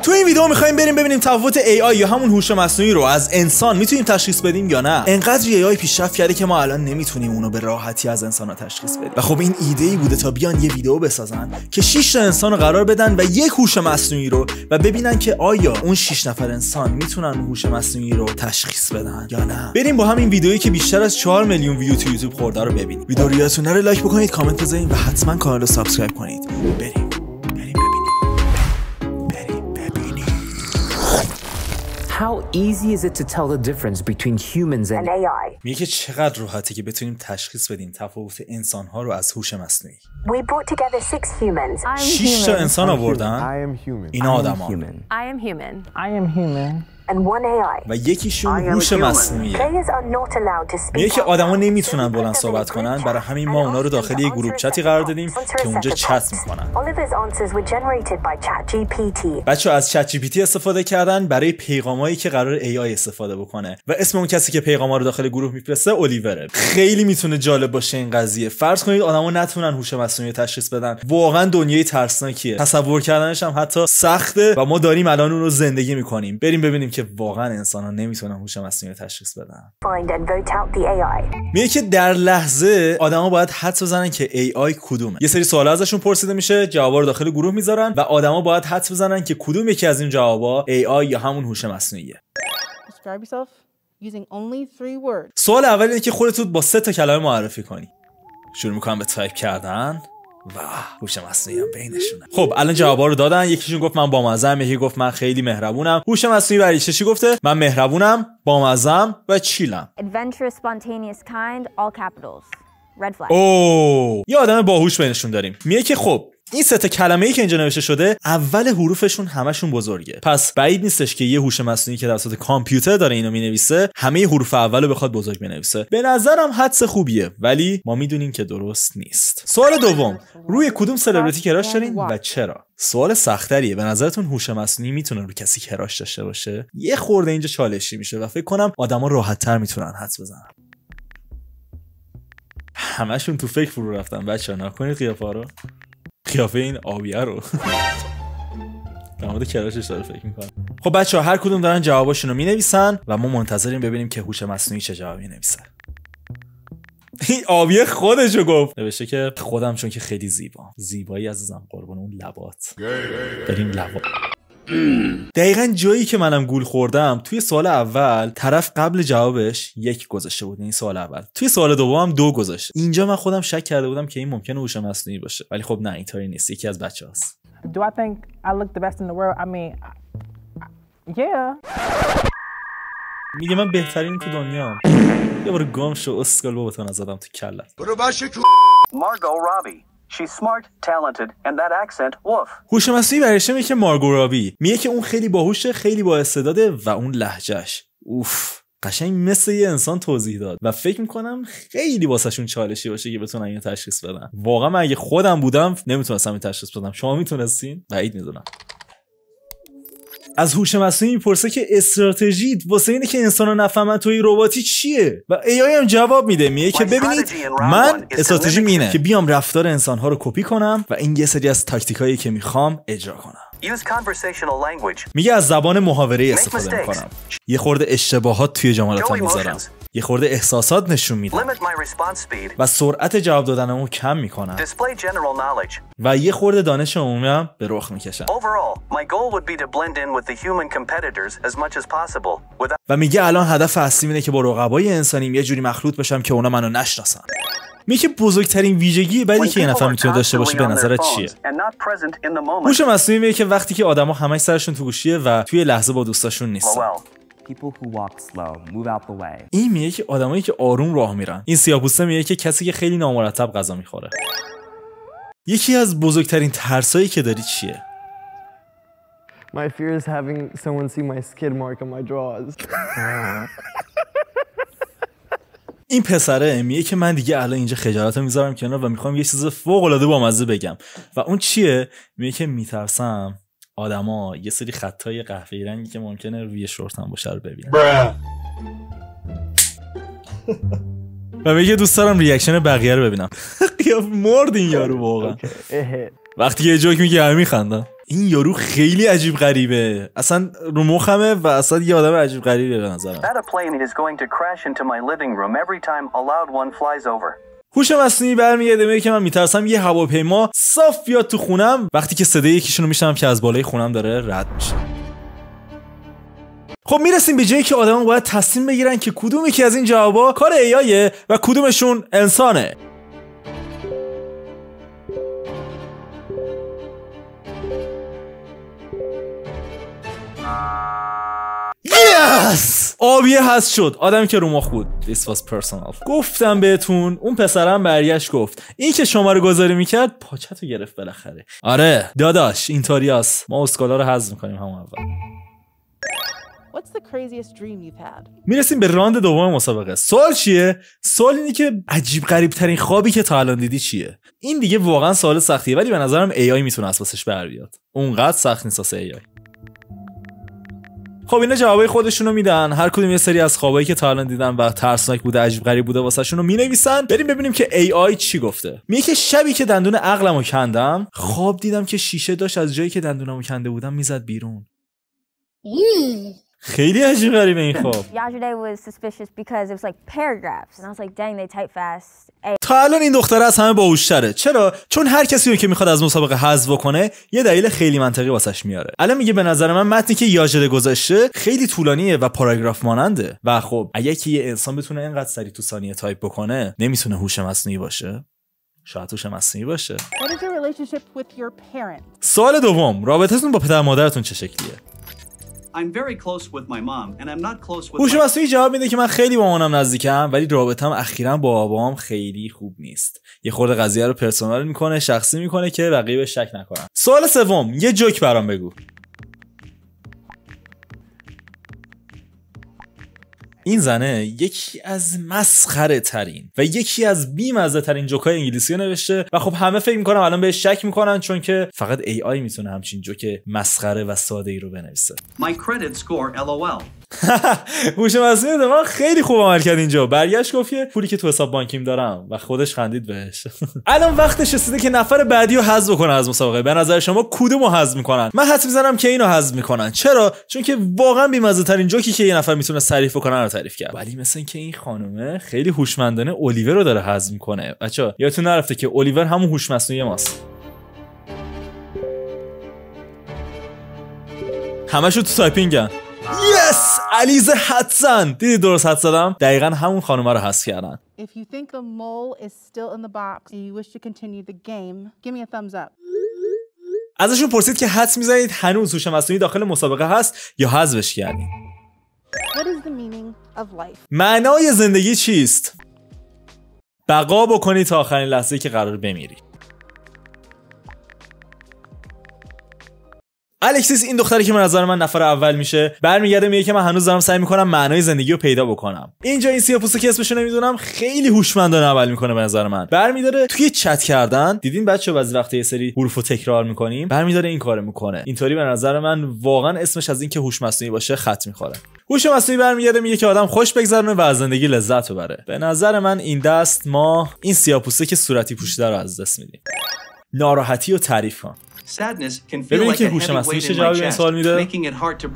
تو این ویدیو می‌خوایم بریم ببینیم تفاوت AI یا همون هوش مصنوعی رو از انسان میتونیم تشخیص بدیم یا نه. انقدر AI پیشرفت کرده که ما الان نمیتونیم اونو به راحتی از انسان‌ها تشخیص بدیم. و خب این ایده‌ای بوده تا بیان یه ویدیو بسازن که 6 تا انسان رو قرار بدن و یک هوش مصنوعی رو و ببینن که آیا اون 6 نفر انسان میتونن هوش مصنوعی رو تشخیص بدن یا نه. بریم با همین ویدیویی که بیشتر از 4 میلیون ویو تو یوتیوب خورده رو ببینیم. ویدیو رو یادتون نره لایک بکنید، کامنت بذارید و حتما کانال رو سابسکرایب کنید. بریم How easy is it to tell the difference between humans and AI? میگه که چقدر راحته که بتونیم تشخیص بدیم تفاوت انسان‌ها رو از هوش مصنوعی. We brought together 6 humans. 6 تا انسان آوردن. اینا آدم‌ها. I am human. And one AI. و یکیشون هوش مصنوعیه. میگه که آدما نمیتونن بلند صحبت کنن، برای همین ما اونا رو داخل یه گروپ چتی قرار دادیم که اونجا چت میکنن. بچه‌ها از چت جی پی تی استفاده کردن برای پیغامایی که قرار AI استفاده بکنه و اسم اون کسی که پیغاما رو داخل گروه میفرسته اولیوره. خیلی میتونه جالب باشه این قضیه. فرض کنید آدما نتونن هوش مصنوعی تشخیص بدن. واقعا دنیای ترسناکیه. تصور کردنش هم حتی سخته و ما داریم الان اون رو زندگی میکنیم. بریم ببینیم که واقعا انسان‌ها نمیتونن هوش مصنوعی تشخیص بدن. میگه که در لحظه آدما باید حدس بزنن که AI کدومه. یه سری سوالا ازشون پرسیده میشه، جوابا رو داخل گروه میذارن و آدما باید حدس بزنن که کدوم یکی از این جوابا AI یا همون هوش مصنوعیه. سوال اول اینه که خودت با 3 تا کلمه معرفی کنی. شروع میکنم به تایپ کردن. و هوش مصنوعی هم بینشونه. خب الان جوابا رو دادن. یکیشون گفت من بامزه‌ام، یکی گفت من خیلی مهربونم. هوش مصنوعی برای چی گفته؟ من مهربونم، بامزه‌ام و چیلم. Adventurous, spontaneous, kind, all capitals. Red flag. اوه، یه آدم باهوش بینشون داریم. میگه که خب این 3 تا کلمه‌ای که اینجا نوشته شده اول حروفشون همشون بزرگه. پس بعید نیستش که یه هوش مصنوعی که توسط کامپیوتر داره اینو مینویسه همه حروف اولو بخواد بزرگ بنویسه. به نظرم حدس خوبیه، ولی ما میدونیم که درست نیست. سوال دوم، روی کدوم سلبریتی کراش دارین و چرا؟ سوال سخت‌تریه. به نظرتون هوش مصنوعی میتونه رو کسی کراش داشته باشه؟ یه خورده اینجا چالشی میشه و فکر کنم آدما راحت‌تر میتونن حدس بزنن. همشون تو فکر فرو رفتن. بچه‌ها نکنید قیافه رو. قیافه این آبیه رو در مورد کراشش داره فکر میکنم. خب بچه‌ها هر کدوم دارن جواباشون رو مینویسن و ما منتظریم ببینیم که هوش مصنوعی چه جوابی مینویسه. این آبیه خودشو گفت. نوشته که خودم چون که خیلی زیبایی عزیزم، قربون اون لبات. بریم لبات. دقیقاً جایی که منم گول خوردم توی سوال اول طرف قبل جوابش 1 گذاشته بود. این سوال اول. توی سوال دوم 2 گذاشت. اینجا من خودم شک کرده بودم که این ممکنه هوش مصنوعی باشه، ولی خب نه اینطوری نیست. یکی از بچه‌هاست. Do I think I look the best in the world? I mean, yeah. میگه من بهترین تو دنیام. یه بار گم شو اسکال بابا تو نزدم تو کلت. برو باشه Margot Robbie. She's smart, talented, and that accent, woof. هوش مصنوعی برایش میگه که مارگو رابی. میگه که اون خیلی باهوشه، خیلی با استعداده و اون لهجهش اوف قشنگ مثل یه انسان توضیح داد و فکر میکنم خیلی واسهشون چالشی باشه که بتونن اینو تشخیص بدن. واقعا من اگه خودم بودم نمیتونستم این تشخیص بدم. شما میتونستین؟ بعید میدونم. از هوش مصنوعی میپرسه که استراتژیت واسه اینه که انسان‌ها نفهمن توی رباتی چیه و AI هم جواب میده. میگه که ببینید من استراتژیم اینه که بیام رفتار انسان‌ها رو کپی کنم و این یه سری از تاکتیکایی که میخوام اجرا کنم. میگه از زبان محاوره استفاده میکنم. یه خورده اشتباهات توی جملاتم میذارم. یه خورده احساسات نشون میدم و سرعت جواب دادنمو کم میکنم و یه خورده دانش عمومی هم به رخ میکشم. و میگه الان هدف اصلی اینه که با رقبای انسانیم یه جوری مخلوط بشم که اونا منو نشناسن. میگه بزرگترین ویژگی بعدی که یه نفر میتونه داشته باشه به نظرت چیه؟ هوش مصنوعی میگه که وقتی که آدما همش سرشون تو گوشیه و توی لحظه با دوستاشون نیستن. این میگه که آدمایی که آروم راه میرن. این سیاه‌پوسته میگه که کسی که خیلی نامرتب غذا میخوره. یکی از بزرگترین ترسایی که داری چیه؟ My fear is having someone see my skid mark on my drawers. این پسره میگه که من دیگه الان اینجا خجالتو میذارم کنار و میخوام یه چیز فوق العاده بامزه بگم. و اون چیه؟ میگه که میترسم آدما یه سری خطای قهوه‌ای رنگی که ممکنه روی شورتم باشه رو ببینن. و میگه دوست دارم ریاکشن بقیه رو ببینم. قیاف مرد این یارو واقعا. وقتی یه جوک میگه همه میخندن. این یارو خیلی عجیب غریبه، اصلا رو مخمه و اصلا یه آدم عجیب غریبه به نظرم. That a plane is going to crash into my living room every time a loud one flies over. هوش مصنوعی برمیگرده میگه که من میترسم یه هواپیما صاف بیاد تو خونم وقتی که صدای یکیشونو میشنم که از بالای خونم داره رد میشه. خب میرسیم به جایی که آدما باید تصمیم بگیرن که کدوم یکی از این جوابا کار ای‌آیه و کدومشون انسانه. Yes! آبیه هست شد. آدمی که رو مخ بود. This was personal. گفتم بهتون اون پسرم برگشت گفت این که شما رو گذاری میکرد پاچتو گرفت بالاخره. آره داداش اینطوریاست. ما اسکالا رو حذف میکنیم همون اول. What's the craziest dream you've had? میرسیم به راند دوم مسابقه. سوال چیه؟ سوال اینه که عجیب غریب ترین خوابی که تا الان دیدی چیه؟ این دیگه واقعا سوال سختیه ولی به نظرم AI میتونه اساسش بر بیاد. اونقدر سخت نیست واسه AI. خب اینا جوابای خودشونو میدن، هر کدوم یه سری از خوابایی که تا الان دیدن و ترسناک بوده عجیب غریب بوده واسهشونو مینویسن. بریم ببینیم که AI چی گفته. میگه که شبی که دندون عقلمو کندم خواب دیدم که شیشه داشت از جایی که دندونمو کنده بودم میزد بیرون. خیلی عجیب غریبه این خواب. Yesterday was suspicious because it was like paragraphs and I was like dang they type fast. تا الان این دختره از همه باهوش‌تره. چرا؟ چون هر کسی رو که میخواد از مسابقه حذف کنه یه دلیل خیلی منطقی واسش میاره. الان میگه به نظر من متنی که یاجده گذاشته خیلی طولانیه و پاراگراف ماننده و خب اگه که یه انسان بتونه اینقدر سریع تو ثانیه تایپ بکنه نمیتونه هوش مصنوعی باشه. شاید هوش مصنوعی باشه. What is your relationship with your parents? سوال دوم، رابطتون با پدر مادرتون چه شکلیه؟ I'm very close with my mom and I'm not close with هوش مصنوعی جواب میده که من خیلی با مامانم نزدیکم ولی رابطه‌ام اخیراً با بابام خیلی خوب نیست. یه خورده قضیه رو پرسونال میکنه، شخصی میکنه که بقیه به شک نکنن. سوال سوم، یه جوک برام بگو. این زنه یکی از مسخره ترین و یکی از بی‌مزه ترین جوکای انگلیسی رو نوشته و خب همه فکر میکنم الان بهش شک میکنن چون که فقط AI میتونه همچین جوک مسخره و ساده ای رو بنویسه. My credit score LOL. هوش مصنوعی من خیلی خوب عمل کرد اینجا. برگشت گفت پولی که تو حساب بانکیم دارم و خودش خندید بهش. الان وقتش رسیده که نفر بعدی رو حذف کنه از مسابقه. به نظر شما کدومو حذف میکنن؟ من حدس میزنم که اینو حذف میکنن. چرا؟ چون که واقعا بی‌مزه ترین جوکی که یه نفر میتونه تعریف کنه رو تعریف کرد. ولی مثلا اینکه این خانومه خیلی هوشمندانه الیور رو داره حذف میکنه. بچا یادتون نرفته که الیور همون هوش مصنوعی ماست. همشو تو تایپینگن. یس علیزه حدسن. دیدی درست حدس زدم؟ دقیقا همون خانومه رو حذف کردن. If you think the mole is still in the box and you wish to continue the game, give me a thumbs up. ازشون پرسید که حدس میزنید هنوز هوش مصنوعی داخل مسابقه هست یا حذفش کردین؟ What is the meaning of life? معنای زندگی چیست؟ بقا بکنی تا آخرین لحظه‌ای که قرار بمیری. الکسیس این دختری که به نظر من نفر اول میشه برمیگرده میگه که من هنوز دارم سعی میکنم معنای زندگی رو پیدا بکنم. اینجا این سیاپوسته که اسمشو نمیدونم خیلی هوشمندانه عمل میکنه به نظر من. برمیداره توی چت کردن دیدین بچه‌ها بعضی وقتا یه سری حروفو تکرار میکنیم برمیداره این کارو میکنه. اینطوری به نظر من واقعا اسمش از این که هوش مصنوعی باشه خط میخوره. هوش مصنوعی برمیگرده میگه که آدم خوش بگذرونه و از زندگی لذت ببره. به نظر من این دست ما این سیاپوسته که صورتی پوشیده رو از دست میدیم. ناراحتی رو تعریف کن. ببینید که هوش مصنوعی چه جوابی به این سوال میده.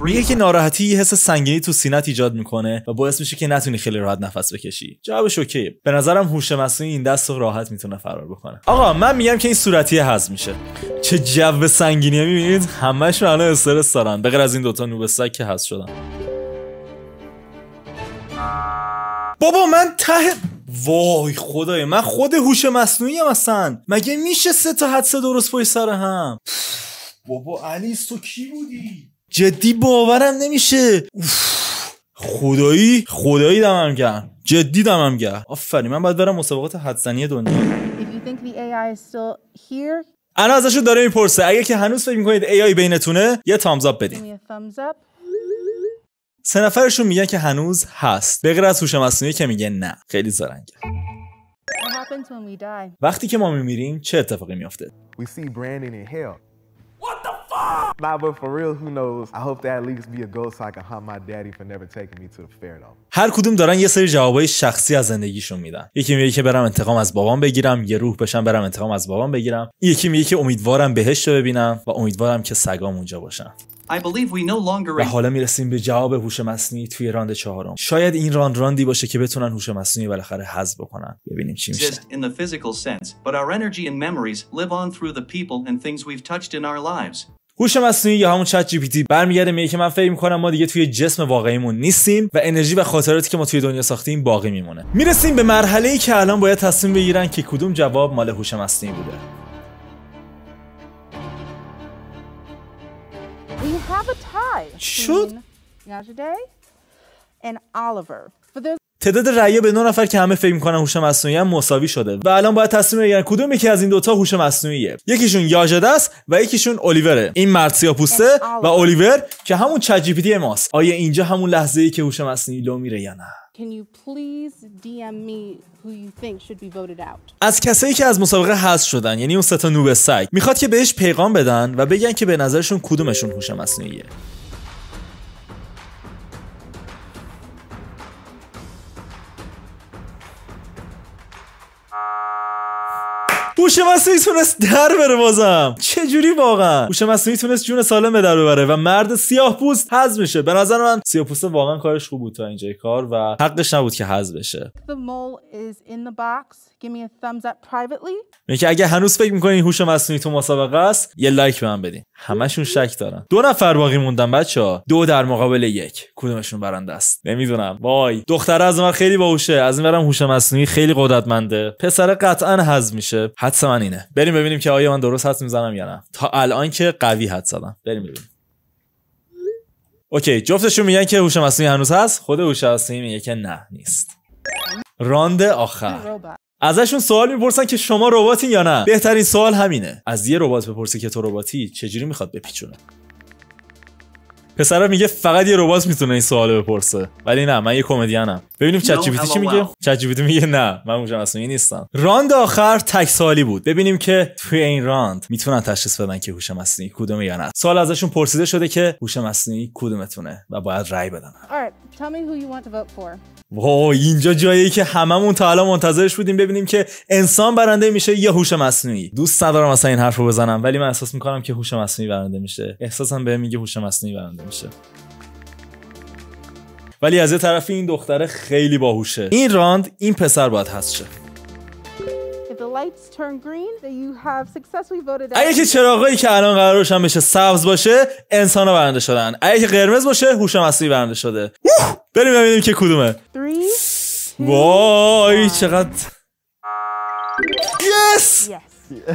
میگه که ناراحتی یه حس سنگینی تو سینه‌ت ایجاد میکنه و باعث میشه که نتونی خیلی راحت نفس بکشی. جوابش اوکیه. به نظرم هوش مصنوعی این دست رو راحت میتونه فرار بکنه. آقا من میگم که این صورتی حذف میشه. چه جو سنگینیه میبینید؟ همه‌شون الان استرس دارن به غیر از این دوتا نوب سگ که حذف شدن. بابا من وای خدای من خود هوش مصنوعی ام اصلا. مگه میشه 3 تا حدس درست پشت سر هم؟ بابا علیس تو کی بودی؟ جدی باورم نمیشه. خدایی دمم گرم. جدی دمم گرم. آفرین من باید برم مسابقات حدسنی دنیا. انا ازشون داره میپرسه اگه که هنوز فکر میکنید AI بینتونه یه تامز اپ بدین. 3 نفرشون میگن که هنوز هست به غیر از هوش مصنوعی که میگه نه. خیلی زرنگه. وقتی که ما میمیریم چه اتفاقی میفته؟ Nah, but for real, who knows? I hope to at least be a ghost so I can haunt my daddy for never taking me to the fair though. هر کدوم دارن یه سری جوابای شخصی از زندگیشون میدن. یکی میگه که برم انتقام از بابام بگیرم، یه روح بشم برم انتقام از بابام بگیرم. یکی میگه که امیدوارم بهشت رو ببینم و امیدوارم که سگام اونجا باشن. I believe we no longer و حالا میرسیم به جواب هوش مصنوعی توی راند چهارم. شاید این راندی باشه که بتونن هوش مصنوعی بالاخره حذف بکنن. ببینیم چی میشه. in the physical sense, but our energy and memories live on through the people and things we've touched in our lives. هوش مصنوعی یا همون چت جی پی تی برمیگرده میگه که من فکر می‌کنم ما دیگه توی جسم واقعیمون نیستیم و انرژی و خاطراتی که ما توی دنیا ساختیم باقی میمونه. میرسیم به مرحله‌ای که الان باید تصمیم بگیرن که کدوم جواب مال هوش مصنوعی بوده. We have a tie between Najee and Oliver. For this تعداد رأی‌ها به 9 نفر که همه فکر می‌کنن هوش مصنوعی هم مساوی شده و الان باید تصمیم بگیرن کدوم یکی از این دوتا هوش مصنوعیه. یکیشون یاژده است و یکیشون الیوره. این مرد سیاه‌پوسته و الیور که همون چت جی پی تی ماست. آیا اینجا همون لحظه‌ای که هوش مصنوعی لو میره یا نه؟ Can you please DM me who you think should be voted out? از کسایی که از مسابقه حذف شدن، یعنی اون سه تا نوب سگ، میخواد که بهش پیغام بدن و بگن که به نظرشون کدومشون هوش مصنوعیه. هوش مصنوعی تونست در بره بازم. چه جوری واقعا؟ هوش مصنوعی تونست جون سالم به در ببره و مرد سیاه‌پوست حذف میشه. به نظر من سیاه‌پوست واقعا کارش خوب بود تا اینجای کار و حقش نبود که حذف بشه. The mole is in the box. Give me a thumbs up privately. میگه اگه هنوز فکر می‌کنین هوش مصنوعی تو مسابقه است، یه لایک به من بدین. همشون شک دارن. 2 نفر باقی موندن بچه‌ها. 2 در مقابل 1. کدومشون برنده است؟ نمیدونم. وای، دختره از من خیلی باهوشه. از این ورم هوش مصنوعی خیلی قدرتمنده. پسر قطعاً حذف میشه. حدس من اینه. بریم ببینیم که آیا من درست حدس میزنم یا نه. تا الان که قوی حدس زدم. بریم ببینیم. اوکی، جفتشون میگن که هوش مصنوعی هنوز هست. خود هوش مصنوعی میگه که نه نیست. راند آخر. ازشون سوال میپرسن که شما رباتین یا نه. بهترین سوال همینه. از یه ربات بپرسی که تو رباتی چجوری میخواد بپیچونه. پسرا میگه فقط یه ربات میتونه این سوالو بپرسه. ولی نه، من یه کمدینم. ببینیم چت جی پی تی چی میگه. چت جی پی تی میگه نه، من هوش مصنوعی نیستم. راند آخر تک سوالی بود. ببینیم که توی این راند میتونن تشخیص بدن که هوش مصنوعی کدومه یا نه. سوال ازشون پرسیده شده که هوش مصنوعی کدومتونه و باید رأی بدن. Alright, tell me who you want to vote for. وای، اینجا جاییه که هممون تا الان منتظرش بودیم ببینیم که انسان برنده میشه یا هوش مصنوعی. دوست ندارم مثلا این حرفو بزنم ولی من احساس میکنم که هوش مصنوعی برنده میشه. احساسم بهم میگه هوش مصنوعی برنده میشه. ولی از یه طرفی این دختره خیلی باهوشه. این راند این پسر باید حذف شه. If the lights turn green, then you have successfully voted out. اگه که چراغایی که الان قرار روشن بشه سبز باشه، انسان‌ها برنده شدن. اگه که قرمز باشه، هوش مصنوعی برنده شده. بریم ببینیم که کدومه. 3 وای چقدر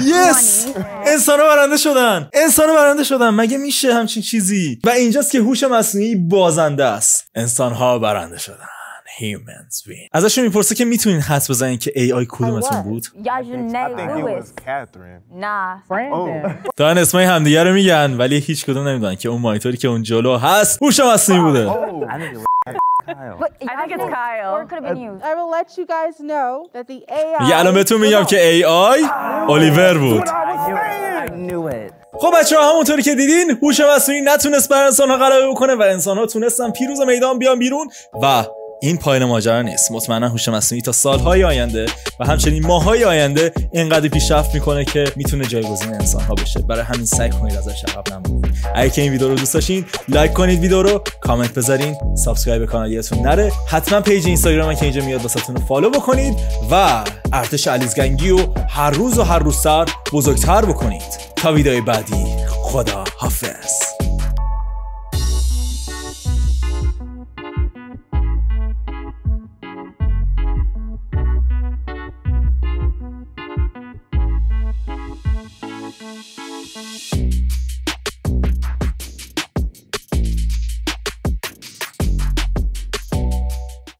یس انسان‌ها برنده شدن. مگه میشه همچین چیزی؟ و اینجاست که هوش مصنوعی بازنده است. انسان‌ها برنده شدن. Humans win. ازشون میپرسه که میتونین حدس بزنین که AI کدومتون بود؟ تا این اسمای همدیگه رو میگن ولی هیچ کدوم نمیدونن که اون مانیتوری که اون جلو هست هوش مصنوعی بوده. But I think it's Kyle. Or it could have been you. I will let you guys know that the AI. میگه الان بهتون میگم که AI الیور بود. خب بچه‌ها همونطوری که دیدین هوش مصنوعی نتونست بر انسان‌ها غلبه بکنه و انسان‌ها تونستن پیروز میدان بیان بیرون و این پایان ماجرا نیست. مطمئنا هوش مصنوعی تا سالهای آینده و همچنین ماه‌های آینده اینقدر پیشرفت میکنه که میتونه جایگزین انسان‌ها بشه. برای همین سعی کنید ازش عقب نمونید. اگه که این ویدیو رو دوست داشتین لایک کنید ویدیو رو، کامنت بذارین، سابسکرایب کانال یادتون نره. حتما پیج اینستاگرام که اینجا میاد واسهتون رو فالو بکنید و ارتش علیزگنگی رو هر روزتر بزرگتر بکنید. تا ویدیو بعدی، خدا حافظ.